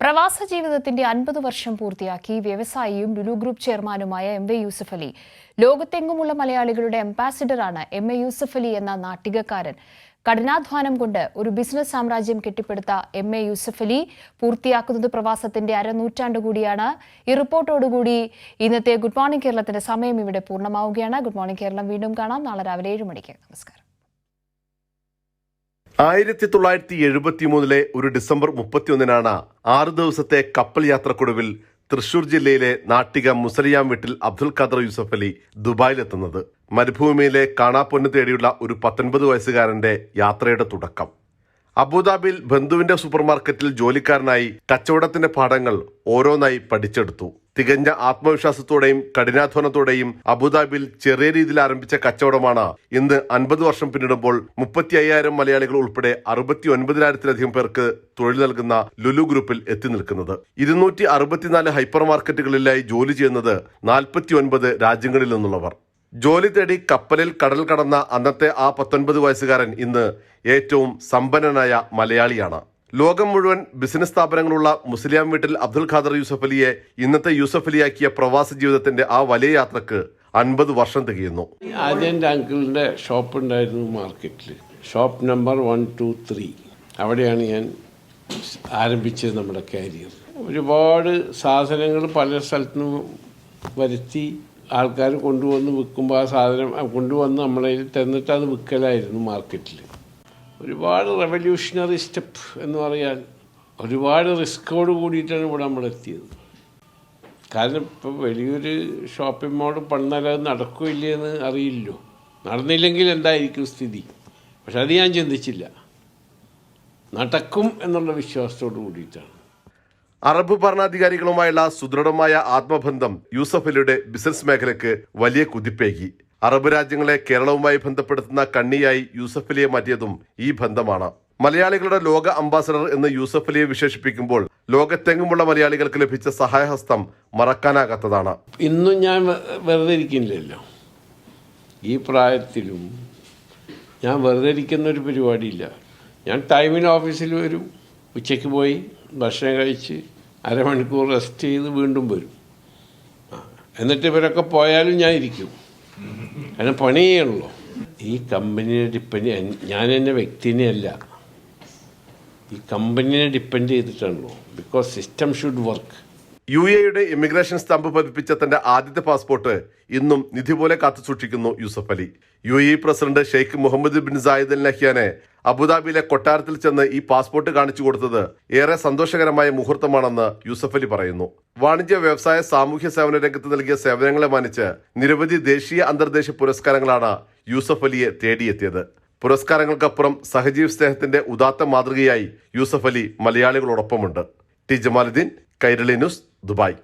പ്രവാസ ജീവിതത്തിന്റെ 50 വർഷം പൂർത്തിയാക്കി വ്യവസായിയും ലുലു ഗ്രൂപ്പ് ചെയർമാനുമായ എം.എ. യൂസഫ് അലി. ലോകത്തെങ്ങുമുള്ള മലയാളികളുടെ അംബാസിഡറാണ് എം.എ. യൂസഫ് അലി എന്ന നാട്ടികക്കാരൻ. കഠിനാധ്വാനം കൊണ്ട് ഒരു ബിസിനസ് സാമ്രാജ്യം കെട്ടിപ്പടുത്ത എം.എ. യൂസഫ് അലി പൂർത്തിയാക്കുന്നത് പ്രവാസത്തിന്റെ അരനൂറ്റാണ്ട് കൂടിയാണ്. ഈ റിപ്പോർട്ടോടുകൂടി ഇന്നത്തെ ഗുഡ് മോർണിംഗ് കേരളത്തിന്റെ സമയം ഇവിടെ പൂർണ്ണമാവുകയാണ്. ഗുഡ് മോർണിംഗ് കേരളം വീണ്ടും കാണാം നാളെ രാവിലെ 7 മണിക്ക്. നമസ്കാരം. 1973 ഒരു ഡിസംബർ 31 6 ദിവസത്തെ കപ്പൽ യാത്രക്കൊടുവിൽ തൃശൂർ ജില്ലയിലെ നാട്ടിക മുസലിയാം വീട്ടിൽ അബ്ദുൽ ഖാദർ യൂസഫ് അലി ദുബായിലെത്തുന്നത്. മരുഭൂമിയിലെ കാണാപ്പൊന്ന് തേടിയുള്ള ഒരു 19 വയസ്സുകാരന്റെ യാത്രയുടെ തുടക്കം. അബുദാബിയിൽ ബന്ധുവിന്റെ സൂപ്പർമാർക്കറ്റിൽ ജോലിക്കാരനായി കച്ചവടത്തിന്റെ പാഠങ്ങൾ ഓരോന്നായി പഠിച്ചെടുത്തു. തികഞ്ഞ ആത്മവിശ്വാസത്തോടെയും കഠിനാധ്വാനത്തോടെയും അബുദാബിയിൽ ചെറിയ രീതിയിൽ ആരംഭിച്ച കച്ചവടമാണ് ഇന്ന് 50 വർഷം പിന്നിടുമ്പോൾ 35,000 മലയാളികൾ ഉൾപ്പെടെ 69,000-ലധികം പേർക്ക് തൊഴിൽ നൽകുന്ന ലുലു ഗ്രൂപ്പിൽ എത്തി നിൽക്കുന്നത്. 264 ഹൈപ്പർ മാർക്കറ്റുകളിലായി ജോലി ചെയ്യുന്നത് 49 രാജ്യങ്ങളിൽ നിന്നുള്ളവർ. ജോലി തേടി കപ്പലിൽ കടൽ കടന്ന അന്നത്തെ ആ 19 വയസ്സുകാരൻ ഇന്ന് ഏറ്റവും സമ്പന്നനായ മലയാളിയാണ്. ലോകം മുഴുവൻ ബിസിനസ് സ്ഥാപനങ്ങളുള്ള മുസ്ലിയാം വീട്ടിൽ അബ്ദുൽ ഖാദർ യൂസഫ് അലിയെ ഇന്നത്തെ യൂസഫ് അലിയാക്കിയ പ്രവാസ ജീവിതത്തിന്റെ ആ വലിയ യാത്രക്ക് 50 വർഷം തികയുന്നു. ആദ്യം എൻ്റെ അങ്കിളിൻ്റെ ഷോപ്പ് ഉണ്ടായിരുന്നു മാർക്കറ്റിൽ, ഷോപ്പ് നമ്പർ 123. അവിടെയാണ് ഞാൻ ആരംഭിച്ചത് നമ്മുടെ കരിയർ. ഒരുപാട് സാധനങ്ങൾ പല സ്ഥലത്തുനിന്നും വരുത്തി ആൾക്കാർ കൊണ്ടുവന്ന് വിൽക്കുമ്പോൾ ആ സാധനം കൊണ്ടുവന്ന് നമ്മളെ തന്നിട്ട് അത് വിൽക്കലായിരുന്നു മാർക്കറ്റിൽ. ഒരുപാട് റെവല്യൂഷണറി സ്റ്റെപ്പ് എന്ന് പറയാൻ ഒരുപാട് റിസ്കോട് കൂടിയിട്ടാണ് ഇവിടെ നമ്മളെത്തിയത്. കാരണം ഇപ്പോൾ വലിയൊരു ഷോപ്പിംഗ് മോൾ പണിതാൽ അത് നടക്കില്ലെന്ന് അറിയില്ലല്ലോ. നടന്നില്ലെങ്കിൽ എന്തായിരിക്കും സ്ഥിതി. പക്ഷെ അത് ഞാൻ ചിന്തിച്ചില്ല, നടക്കും എന്നുള്ള വിശ്വാസത്തോട് കൂടിയിട്ടാണ്. അറബ് ഭരണാധികാരികളുമായുള്ള സുദൃഢമായ ആത്മബന്ധം യൂസഫ് അലിയുടെ ബിസിനസ് മേഖലയ്ക്ക് വലിയ കുതിപ്പേകി. അറബ് രാജ്യങ്ങളെ കേരളവുമായി ബന്ധപ്പെടുത്തുന്ന കണ്ണിയായി യൂസഫ് അലിയെ മാറ്റിയതും ഈ ബന്ധമാണ്. മലയാളികളുടെ ലോക അംബാസഡർ എന്ന് യൂസഫ് അലിയെ വിശേഷിപ്പിക്കുമ്പോൾ ലോകത്തെങ്ങുമുള്ള മലയാളികൾക്ക് ലഭിച്ച സഹായഹസ്തം മറക്കാനാകാത്തതാണ്. ഇന്നും ഞാൻ വെറുതെ ഇരിക്കുന്നില്ലല്ലോ. ഈ പ്രായത്തിലും ഞാൻ വെറുതെ ഇരിക്കുന്ന ഒരു പരിപാടിയില്ല. ഞാൻ ടൈമിന് ഓഫീസിൽ വരും, ഉച്ചയ്ക്ക് പോയി ഭക്ഷണം കഴിച്ച് അരമണിക്കൂർ റെസ്റ്റ് ചെയ്ത് വീണ്ടും വരും. എന്നിട്ട് ഇവരൊക്കെ പോയാലും ഞാൻ ഇരിക്കും, കാരണം പണി ചെയ്യണല്ലോ. ഈ കമ്പനിയെ ഡിപ്പെൻഡ്, ഞാൻ എൻ്റെ വ്യക്തിനെ അല്ല, ഈ കമ്പനിയെ ഡിപ്പെൻഡ് ചെയ്തിട്ടാണല്ലോ. Because system should work. UAE immigration stamp പതിപ്പിച്ച തന്റെ ആദ്യത്തെ പാസ്പോർട്ട് ഇന്നും നിധി പോലെ കാത്തു സൂക്ഷിക്കുന്നു Yusuf Ali. UAE president Sheikh Mohammed bin Zayed Al നഹ്യാനെ അബുദാബിയിലെ കൊട്ടാരത്തിൽ ചെന്ന് ഈ പാസ്പോർട്ട് കാണിച്ചു കൊടുത്തത് ഏറെ സന്തോഷകരമായ മുഹൂർത്തമാണെന്ന് യൂസഫ് അലി പറയുന്നു. വാണിജ്യ വ്യവസായ സാമൂഹ്യ സേവന രംഗത്ത് നൽകിയ സേവനങ്ങളെ മാനിച്ച് നിരവധി ദേശീയ അന്തർദേശീയ പുരസ്കാരങ്ങളാണ് യൂസഫ് അലിയെ തേടിയെത്തിയത്. പുരസ്കാരങ്ങൾക്കപ്പുറം സഹജീവ് സ്നേഹത്തിന്റെ ഉദാത്ത മാതൃകയായി യൂസഫ് അലി മലയാളികളോടൊപ്പമുണ്ട്. T Jamaluddin, Kairali news, Dubai.